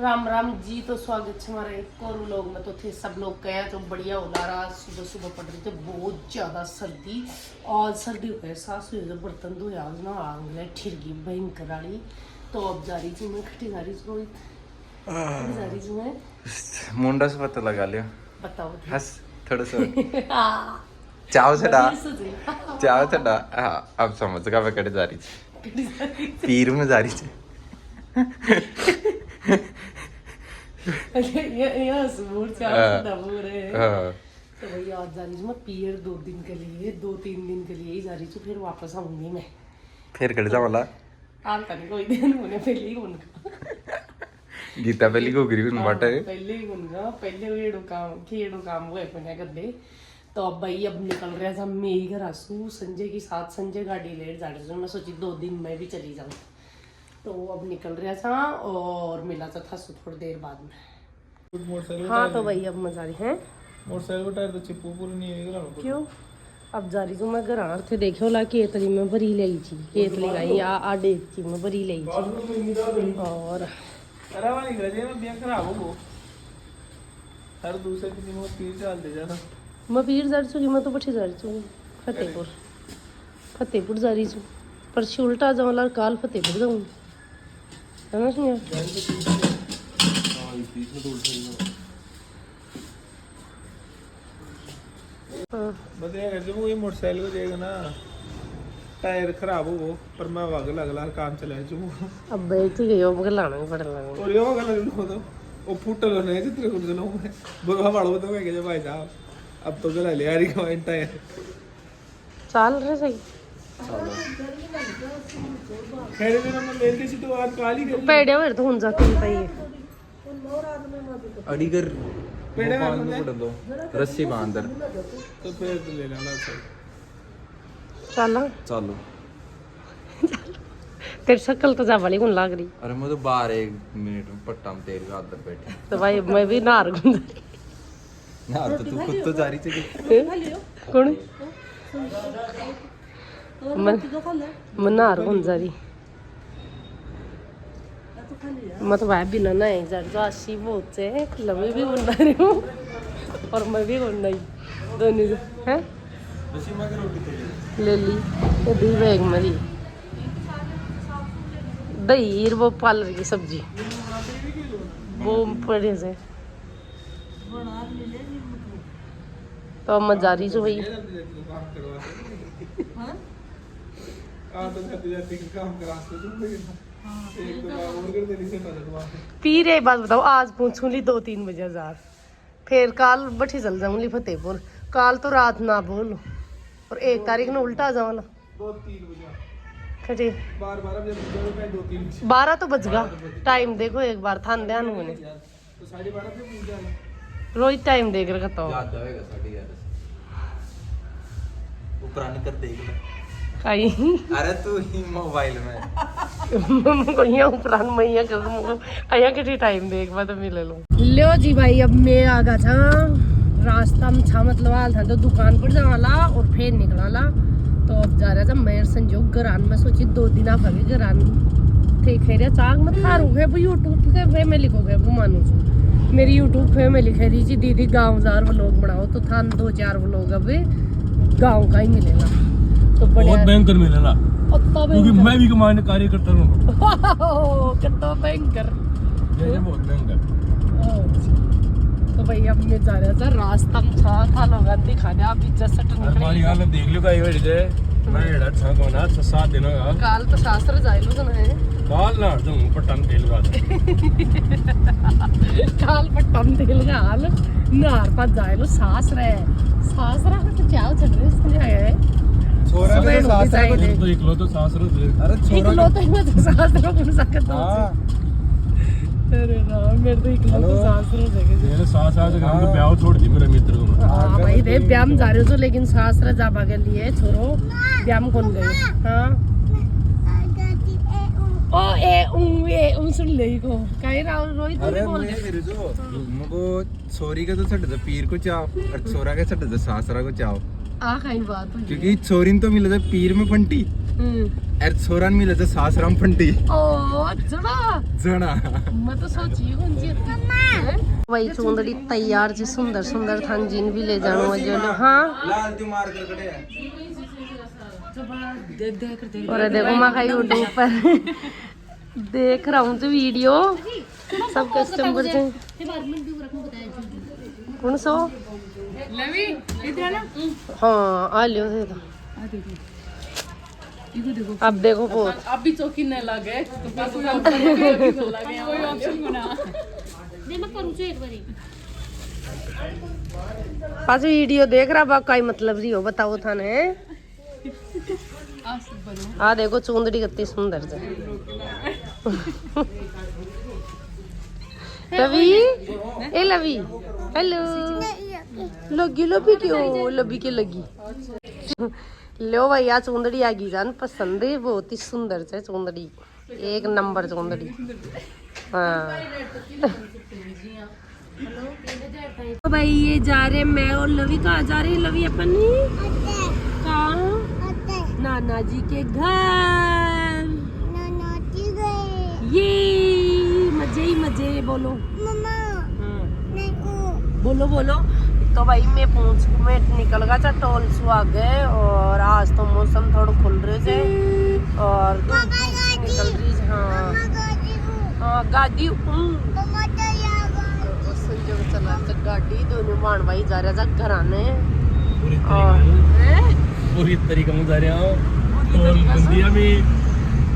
राम राम जी। तो स्वागत है हमारे एक और लोग में। तो थे सब लोग गया तो बढ़िया होला रहा। सुबह सुबह पड़ रही थी बहुत ज़्यादा सर्दी और सर्दी हो गए सास हुई जब बर्तन धोए आज ना आंगले ठिरगी भयंकर वाली। तो अब जा रही थी मैं खटी जा रही थी रोहित जा रही थी मैं मुंडा से पता लगा लियो। बताओ हंस थोड़ा सा चाव से डा चाव से डा। हाँ अब समझ गया मैं कटे जा रही थी पीर में जा रही थी। ये सूर चाव से डबो रहे हैं। तो भैया आज जा रही थी मैं पीर 2 दिन के लिए 2-3 दिन के लिए ही जा रही थी। फिर वापस आऊंगी मैं। फिर कटे जा वाला हाल तक कोई दिन होने पहले ही उनका गीता पहली को गिरी उन बाटा है पहले ही उनका पहले खेड़ो काम हुए अपने कर दे। तो अब भाई अब निकल रहा था मैं ही घर आसू संजय के साथ। संजय गाड़ी लेट जा रही थी। मैं सोची 2 दिन मैं भी चली जाऊँ। तो अब निकल रहा था और मिला था थोड़ी देर बाद में। हाँ तो भाई अब मजा रही है मोटरसाइकिल टायर तो चिप्पू पूरी नहीं है क्यों। अब जा रही हूँ मैं घर आर थे देखो ला केतली में भरी ली थी केतली गई आ डेगची में भरी ली थी। और अरे वाली गजे में बिया खराब हो हर दूसरे दिन वो पीर चाल दे जाना। मैं पीर जा रही हूँ। मैं तो बठी जा रही हूँ फतेहपुर जा रही हूँ। परसों उल्टा जाऊँ ला काल फतेहपुर जाऊँ है ना सुनिया। बताया जब वो ये मोटरसाइकिल को जाएगा ना टायर खराब हो पर मैं अगला अगला काम चला जू अब बैठ गई हो मगर लाना भी पड़ लगा और ये अगला लो तो वो फुटल होने है जितने कुछ लोग में बुरा वाला तो मैं कह भाई साहब अब तो गला ले यार का टायर चल रहे सही। खैर मेरा मैं मेल दी तो आज काली कर पेड़े हुए तो हुन जाती पाई अड़ीगर पेड़े में दो रस्सी बांध दर तो फिर तो ले लेना सही चल चलो। तेरी शक्ल तो जा वाली कौन लाग रही। अरे मैं तो 12 मिनट में पट्टा में तेल का अंदर बैठे तो भाई मैं भी नार गुंज ना तो तू खुद तो जा रही थी कौन मैं नार गुंज रही। मैं तो भाई बिना नहीं जा रही। आशी बहुत से लवे भी गुंडा रही हूँ और मैं भी गुंडा ही दोनों हैं ले ली तो दी बैग में दी दही वो पालर की सब्जी वो पड़े से। तो अब मैं जा रही हूँ भाई पी रे बात बताओ। आज पूछूं ली 2-3 बजे हजार फिर काल बठी चल जाऊंगी फतेहपुर। काल तो रात ना बोल और 1 तारीख ने उल्टा जाऊंगा 2-3 बजे खटी 12 तो बज गया। टाइम देखो एक बार थान ध्यान होने तो 12:30 पे पूछ जाना रोज टाइम देख रखा हूँ याद आएगा 11:30 ऊपर कर देख ले। कहीं अरे तू ही मोबाइल में कोई उपरान मैया कर दूँ आया कितनी टाइम देख मैं तो मिले लूँ। लो जी भाई अब मैं आ गया था रास्ता में था मतलब आल था तो दुकान पर जावाला और फिर निकला। तो अब जा रहा था मेरे संजोग घरान में सोची 2 दिन आप अभी घरान थे खेरिया चाक मत खारू है वो यूट्यूब के फैमिली को गए वो मानो जो मेरी यूट्यूब फैमिली कह रही थी दीदी गाँव जार व्लॉग बनाओ तो था 2-4 व्लॉग अब गाँव का ही मिलेगा तो बहुत भयंकर मिलेगा क्योंकि मैं भी कमांड कार्य करता हूँ कितना भयंकर बहुत भयंकर। तो भाई अब मैं जा रहा था रास्ता में था लोग दिखाने आप जैसे हमारी हालत देख लो कई बार जे मैं एड़ा था कोना 7 दिन होगा काल तो शास्त्र जाइलो जना है काल ना दूं पटन तेल का काल पटन तेल का हाल नार पर जाइलो शास्त्र तो क्या चल रहा है इसने आया है छोरा के शास्त्र तो इकलो तो शास्त्र अरे छोरा इकलो तो मैं शास्त्र को सकता हूं। अरे राम मेरे तो इकलो तो शास्त्र हो जाएगा मेरे साथ हम तो ब्याह छोड़ दी मेरे मित्र को। हां भाई रे ब्याम जा रहे हो तो लेकिन शास्त्र जाबा के लिए छोरो ब्याम कौन गए। हां ओ ए सुन ले को कहीं रोहित अरे मैं फिर जो मको छोरी का तो छट दे पीर को चाव और छोरा के छट दे सासरा को चाव आ कहीं बात हुई क्योंकि छोरिन तो मिले थे पीर में फंटी और छोरन मिले थे सासराम फंटी। ओ जड़ा जना मैं तो सोची कौन सी वही चुंदड़ी तैयार जी सुंदर सुंदर थान जिन भी ले जानो जो लो। हाँ लाल तू मार कर कड़े और देखो मैं का यूट्यूब पर देख रहा हूँ जो वीडियो सब कस्टमर से कौन सो लवी इधर ना हाँ आ लियो दे दो। देखो अब देखो बहुत अब भी चौकी न लगे तो फिर कोई ऑप्शन लगे कोई ऑप्शन बना दे मैं करूं जो एक बारी पास वीडियो देख रहा बा काई मतलब रही हो बताओ था ने आ देखो चुंदड़ी कितनी सुंदर है। लवी ए लवी हेलो लगी लबी क्यों लबी के लगी लो भैया चुंदड़ी आ गई जान पसंद है बहुत ही सुंदर है चुंदड़ी एक नंबर चुंदड़ी। हाँ तो भाई ये जा रहे मैं और लवी कहाँ जा रहे हैं लवी अपन कहाँ नाना जी के घर। ये मजे ही मजे बोलो बोलो बोलो। तो भाई मैं निकल गया था टोल सु आ गए और आज तो मौसम थोड़ा खुल रहे थे और निकल रही। हाँ गाड़ी चला गाड़ी दोनों मान भाई जा रहा था घर आने पूरी तरीके में जा रहे हो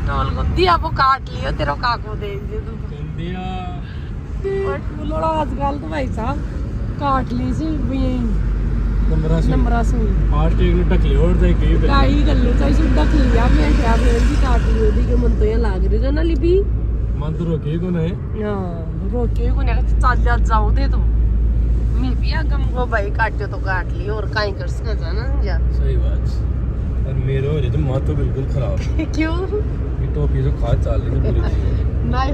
टोल गुद्दिया वो काट लियो तेरा काको दे दे तू आजकल तो भाई साहब काट ली सी नंबरा से आज एक ने टक लिया और जाए कहीं पे काई कर लो चाहे सुद्धा ढक लिया मैं क्या फ्रेंड भी काट लियो दी के मन तो ये लाग रही है ना लिपि मन तो रोके को नहीं। हां रोके को नहीं चल जा जाओ दे तो मैं भी आगम को भाई काटो तो काट लियो और काई कर सके जाना जा सही बात। और मेरे हो रही तो मां तो बिल्कुल खराब क्यों ये टोपी जो खा चल रही है पूरी नहीं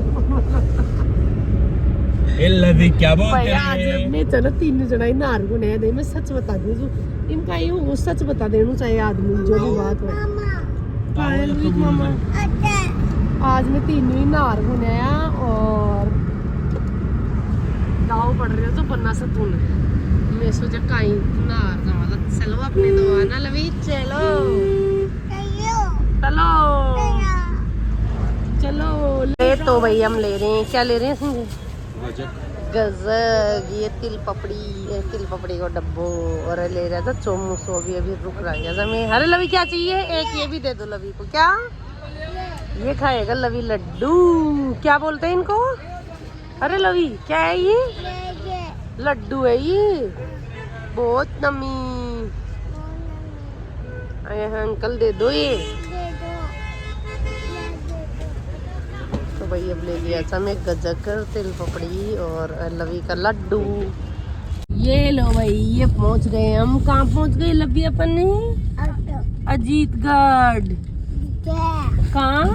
एल्ला भी क्या बोलते भाई आज मैं चलो तीन जना ही नार को नहीं दे मैं सच बता दूं जो इनका ये वो सच बता देना चाहिए आदमी जो भी बात हो पायल भी मामा आज मैं तीन ही नार को नया और दाव पड़ रहे हो तो बन्ना से तूने मैं सोचा कहीं नार जमाला चलो अपने दो ना लवी चलो चलो चलो ले तो भाई हम ले रहे हैं क्या ले रहे हैं गजक ये तिल पपड़ी को डब्बो और ले रहा था चोमूसो भी अभी रुक रहा है मैं। अरे लवी क्या चाहिए एक ये भी दे दो लवी को। क्या ये खाएगा लवी लड्डू क्या बोलते हैं इनको। अरे लवी क्या है ये लड्डू है ये बहुत नमी। अंकल दे दो ये तो भाई अब ले लिया था मैं गजक तिल पपड़ी और लवी का लड्डू। ये लो भाई ये पहुंच गए हम कहाँ पहुंच गए लवी अपन अजीतगढ़। कहाँ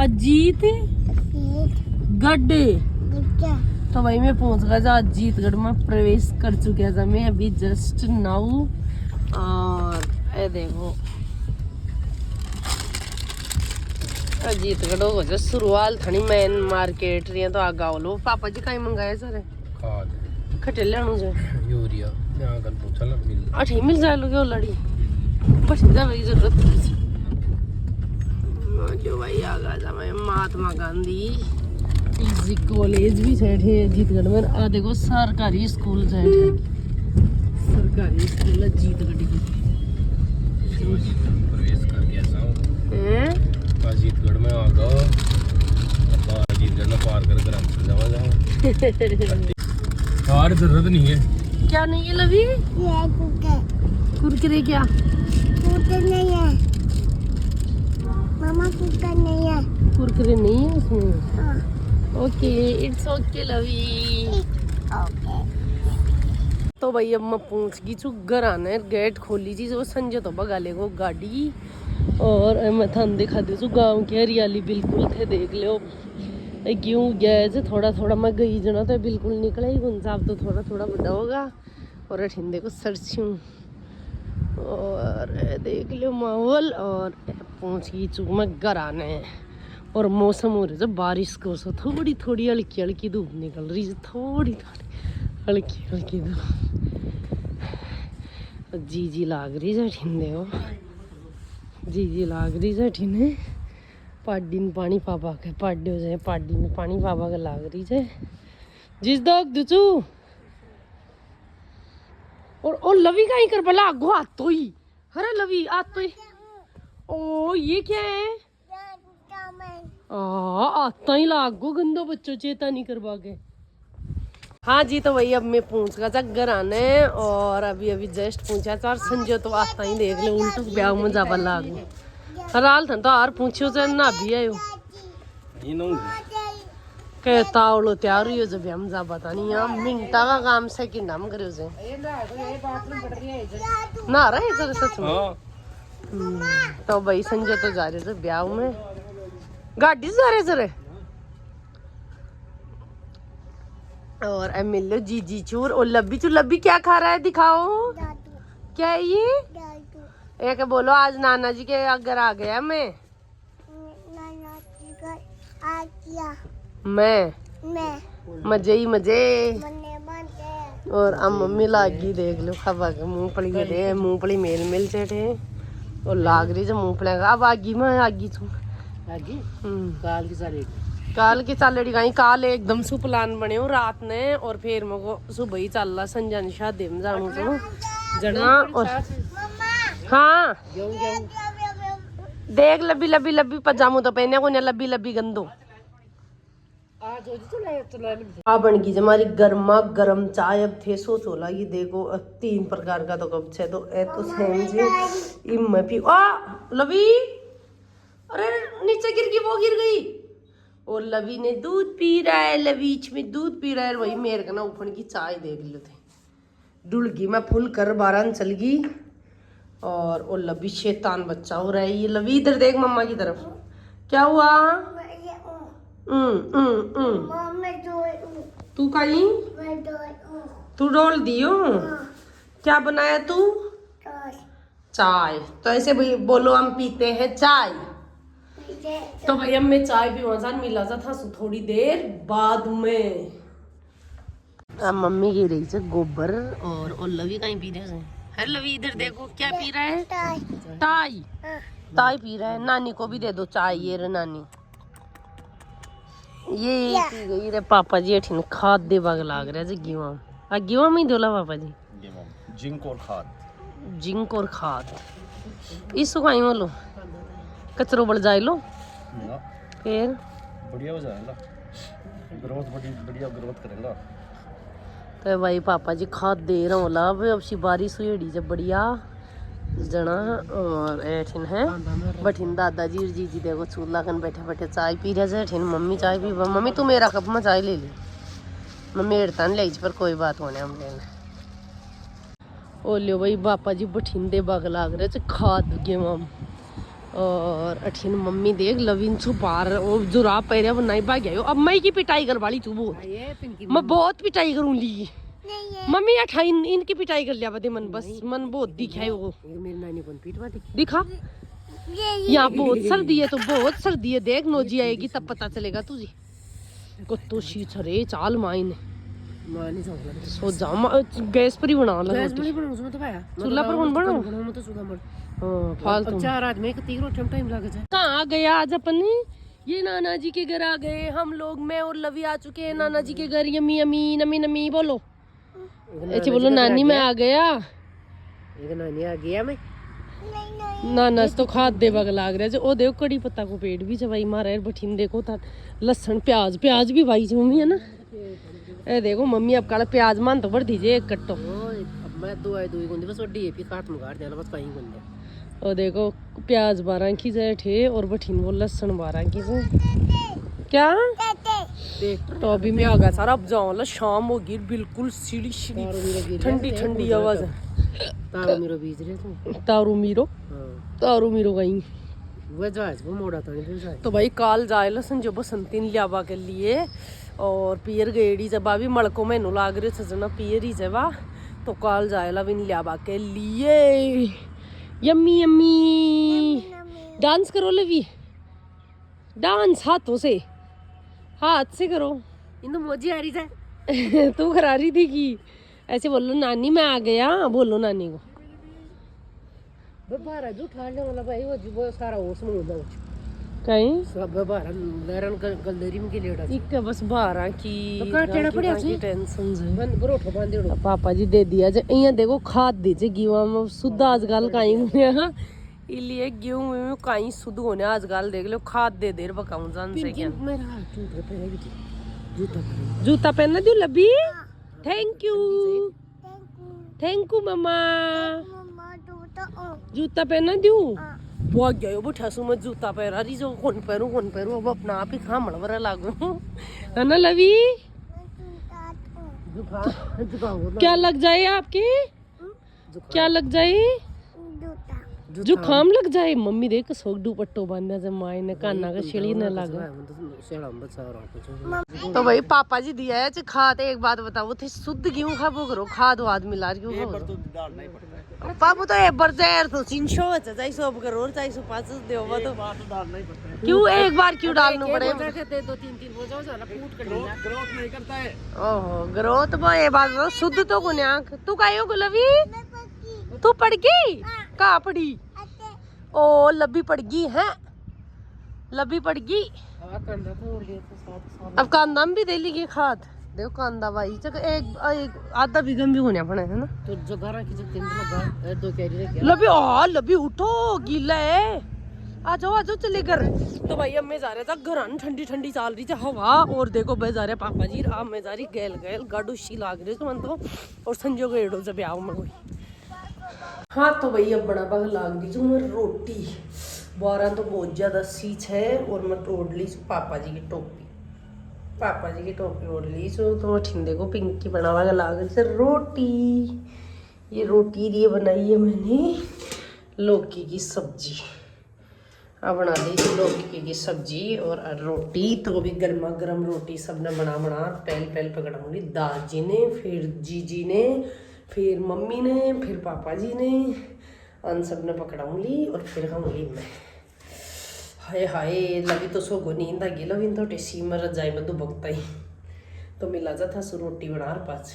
अजीत गढ़। तो भाई मैं पहुंच गया था अजीतगढ़ में प्रवेश कर चुका था मैं अभी जस्ट नाउ। और ये देखो अजीतगढ़ हो जो शुरुआत थनी मेन मार्केट रही तो आगा लो पापा जी कहीं मंगाए सर खाद खटे लेनु जे यूरिया यहां कल पूछा लग मिल अठी मिल जाए लोगे लड़ी बस जा भाई जरूरत जो भाई आगा जा मैं महात्मा गांधी पीजी कॉलेज भी सेठ है अजीतगढ़ में। आ देखो सरकारी स्कूल सेठ है सरकारी स्कूल अजीतगढ़ की प्रवेश कर गया साहब अजीतगढ़ में आ गया अजीतगढ़ में पार कर ग्राम से जावा और जरूरत नहीं है। क्या नहीं है लवी कुरकुरे क्या नहीं है मामा कुकर नहीं है कुरकुरे नहीं है उसमें। ओके इट्स ओके लवी। तो भाई अब मैं पहुंच गई छू घर आने गेट खोली थी वो संजय तो बगा ले गो गाड़ी और मैं थान दिखा दी छू गाँव की हरियाली बिल्कुल थे देख लो क्यों गया थोड़ा थोड़ा मैं गई जना तो बिल्कुल निकला ही कौन सा अब तो थोड़ा थोड़ा बड़ा होगा। और ठंडे को सरसों और देख लो माहौल और पहुंची चुक में घर आने और मौसम हो रहा है बारिश को सो थोड़ी थोड़ी हल्की हल्की धूप निकल रही है थोड़ी थोड़ी हल्की हल्की धूप जी लाग रही है ठिंदे हो जी लाग रही है ठिने पाडी ने पानी पापा के पाडी हो जाए पाडी ने पानी पापा के लाग रही है जिस दोग दुचू और लवी का ही कर भला आगो हाथ तो ही अरे लवी हाथ तो ही ओ ये क्या है आता ही लागो गंदो बच्चों चेता नहीं करवा के हाँ जी तो वही अब मैं पूछ का घर आने और अभी अभी जस्ट पूछा था और संजय तो आता ही देख ले उल्टू ब्याह में जाबा लागो हराल था तो और पूछो से ना भी आयो कहता लो तैयार हुई हो जब हम जा पता नहीं यहाँ मिनटा का काम से कि नाम करे उसे ना रहे सर सच में तो भाई संजय तो जा रहे थे ब्याह में गाड़ी से जा रहे सर और एमएलए जी चूर और लब्बी क्या खा रहा है दिखाओ क्या है ये एक बोलो आज नाना जी के घर आ गया मैं मजे ही मजे और अब मम्मी लागी देख लो खबा के मूंगफली के मूंगफली मेल चढ़े और लाग रही जो मूंगफली का अब आगी में आगी तू आगी काल की चालड़ी गई काल एकदम सु प्लान बने हो रात ने और फिर मको सुबह ही चल रहा संजय ने शादी में जाऊँ तो जना और हाँ देख लब्बी पजामू तो पहने को लब्बी गंदो आ बन गई हमारी गर्मा गर्म चाय अब थे सो चोला ये देखो 3 प्रकार का तो कब छे तो ए तो सेम जी इम में पी आ लवी अरे नीचे गिर गई वो गिर गई और लवी ने दूध पी रहा है लवीच में दूध पी रहा है वही मेरे का ना उफन की चाय देख लो थे डुलगी मैं फुल कर बारान चल गई और वो लवी शैतान बच्चा हो रहा है ये लवी इधर देख मम्मा की तरफ क्या हुआ तू कहीं तू डोल दियो क्या बनाया तू चाय तो ऐसे भाई बोलो हम पीते हैं चाय तो भैया मैं चाय भी वहां मिला था थोड़ी देर बाद में मम्मी की रही है गोबर और लवी कहीं पी रहे है लवी इधर देखो क्या पी रहा है ताई पी रहा है नानी को भी दे दो चाय ये रे नानी ये पी गई रे पापा जी अठिन खाद दे बाग लाग रहा है गेवा में ही दोला पापा जी जिंक और खाद इसको कहीं बोलो कचरो बढ़ जाए लो फिर बढ़िया हो जाएगा बढ़िया ग्रोथ करेगा तो भाई पापा जी खाद दे रहा होला अब सी बारिश हुई जब बढ़िया जना और एठिन है बठिन दादाजी और जीजी देखो चूल्हा कन बैठे चाय पी रहे थे मम्मी चाय पी मम्मी तू मेरा कप में चाय ले ली मम्मी एड़ता नहीं ले पर कोई बात होने हम लेना ओ लियो भाई पापा जी बठिन दे बाग लाग रहे थे खाद के मम और अठिन मम्मी देख लविन छुपार और जुरा पैर बनाई भाग गया अब मैं की पिटाई कर वाली तू मैं बहुत पिटाई करूँ ली मम्मी अठाई इनकी पिटाई कर लिया बदे मन बस मन बहुत दिखाई वो मेरी नानी को पीटवा दिखा यहाँ बहुत सर्दी है तो बहुत सर्दी है देख नोजी आएगी तब पता चलेगा तुझे कुत्तो शीच रे चाल माइन सो जा गैस पर ही बना ला चूल्हा पर कौन बनाओ फालतू 4 आदमी एक 3 रोटी टाइम लग जाए कहाँ आ गया आज अपन ये नाना जी के घर आ गए हम लोग मैं और लवी आ चुके हैं नाना जी के घर यमी यमी नमी नमी बोलो ऐसे बोलो नानी मैं आ गया नानी आ गया मैं नाना तो खाद दे बग लाग रहा है ओ देखो कड़ी पत्ता को पेड़ भी चबाई मारा है बठिन देखो था लहसुन प्याज भी भाई मम्मी है ना ए देखो मम्मी अब काला प्याज मान तो बढ़ दीजिए एक कट्टो मैं दो गुंदे बस वड्डी है फिर काट में काट देना बस कहीं गुंदे और देखो प्याज 12 की जाए ठे और बठिन वो लहसुन 12 की जाए क्या देख तो अभी मैं आ गया सारा अब जाऊँ शाम होगी बिल्कुल सीढ़ी सीढ़ी ठंडी ठंडी आवाज है तारू मीरो गई तो भाई काल जाए लसन जो बसंती लियावा के लिए और पियर गेड़ी जब अभी मड़को मैनू लाग रहे सजना पियर ही जब तो काल जाए ला बिन लियावा के लिए यम्मी यम्मी। डांस करो लवी, डांस हाथों से, हाथ से करो। इन मोजी आ रही है तू करा रही थी कि ऐसे बोलो नानी मैं आ गया, बोलो नानी को। बाहर जो ठाड़ने वाला भाई वो सारा ओस में होता है कहीं सब बाहर लरन गलदरी में के लेड़ा एक बस बाहर की तो काटेड़ा पड़या छी टेंशन से बंद परोठा बांधेड़ो पापा जी दे दिया जे इया देखो खाद दे जे गीवा में शुद्ध आजकल काई हुने इलिए गेहूं में काई शुद्ध होने आजकल देख लो खाद दे देर बकाऊं जान से क्या मेरा हाथ टूट पहले भी जूता पहनना दियो लबी। थैंक यू मम्मा। जूता पहनना दियो बहुत गयो बैठा सु मैं जूता पहरा रही जो कौन पहरू अब अपना आप ही खामड़ वरा लागू है ना लवी। क्या लग जाए आपके, क्या लग जाए, जुकाम लग जाए। मम्मी देख सोग दुपट्टो बांधा से माई ने काना का छिड़ी न लगा। तो भाई पापा जी दिया है खाद। एक बात बताओ थे शुद्ध गेहूं खाबो करो, खाद वाद मिला क्यों पापू तो एक बार जहर तो 300 चाहे 100 करो चाहे 105 दे तो क्यों एक बार क्यों डालना पड़े। 2-3 हो जाओ जरा फूट कर लेना, ग्रोथ नहीं करता है। ओहो ग्रोथ वो ये बात बताओ शुद्ध तो गुन्या तू कायो गुलवी तू पड़ गई कहाँ पड़ी। ओ लब्बी पड़ गई है, लब्बी पड़ गई। अब कांदा भी दे ली खाद देखो कांदा भाई एक आधा बीघम भी होने पड़े है ना तो जो घर की जब लगा 2 कैरी रखे लबी लबी उठो गीला है आ जाओ चले घर। तो भाई अब मैं जा रहा था घर ठंडी ठंडी चल रही थी हवा और देखो मैं जा रहा पापा जी अब मैं जा रही गैल गाडूशी लाग रही तो मन तो और संजो गेड़ो जब आओ मैं कोई। हाँ तो भाई अब बड़ा बाग लाग दी मैं रोटी 12 तो बहुत ज्यादा सीच है और मैं तोड़ ली पापा जी की टोपी, पापा जी की टोपी ओढ़ ली तो ठिंदे को पिंकी बनावा लाग से रोटी। ये रोटी ये बनाई है मैंने लौकी की सब्जी, अब बना दी लौकी की सब्जी और रोटी। तो अभी गर्मा गर्म रोटी सबने बना पहल पकड़ाऊंगी दाल जी ने, फिर जीजी ने, फिर मम्मी ने, फिर पापा जी ने, अन सब ने पकड़ाऊंगी और फिर खाऊंगी मैं। हाय हाय लगी तो सो गो नींद आ गई लगी तो टेसी मर जाए मैं दुबकता ही तो मिला जा था सो रोटी बना पाच।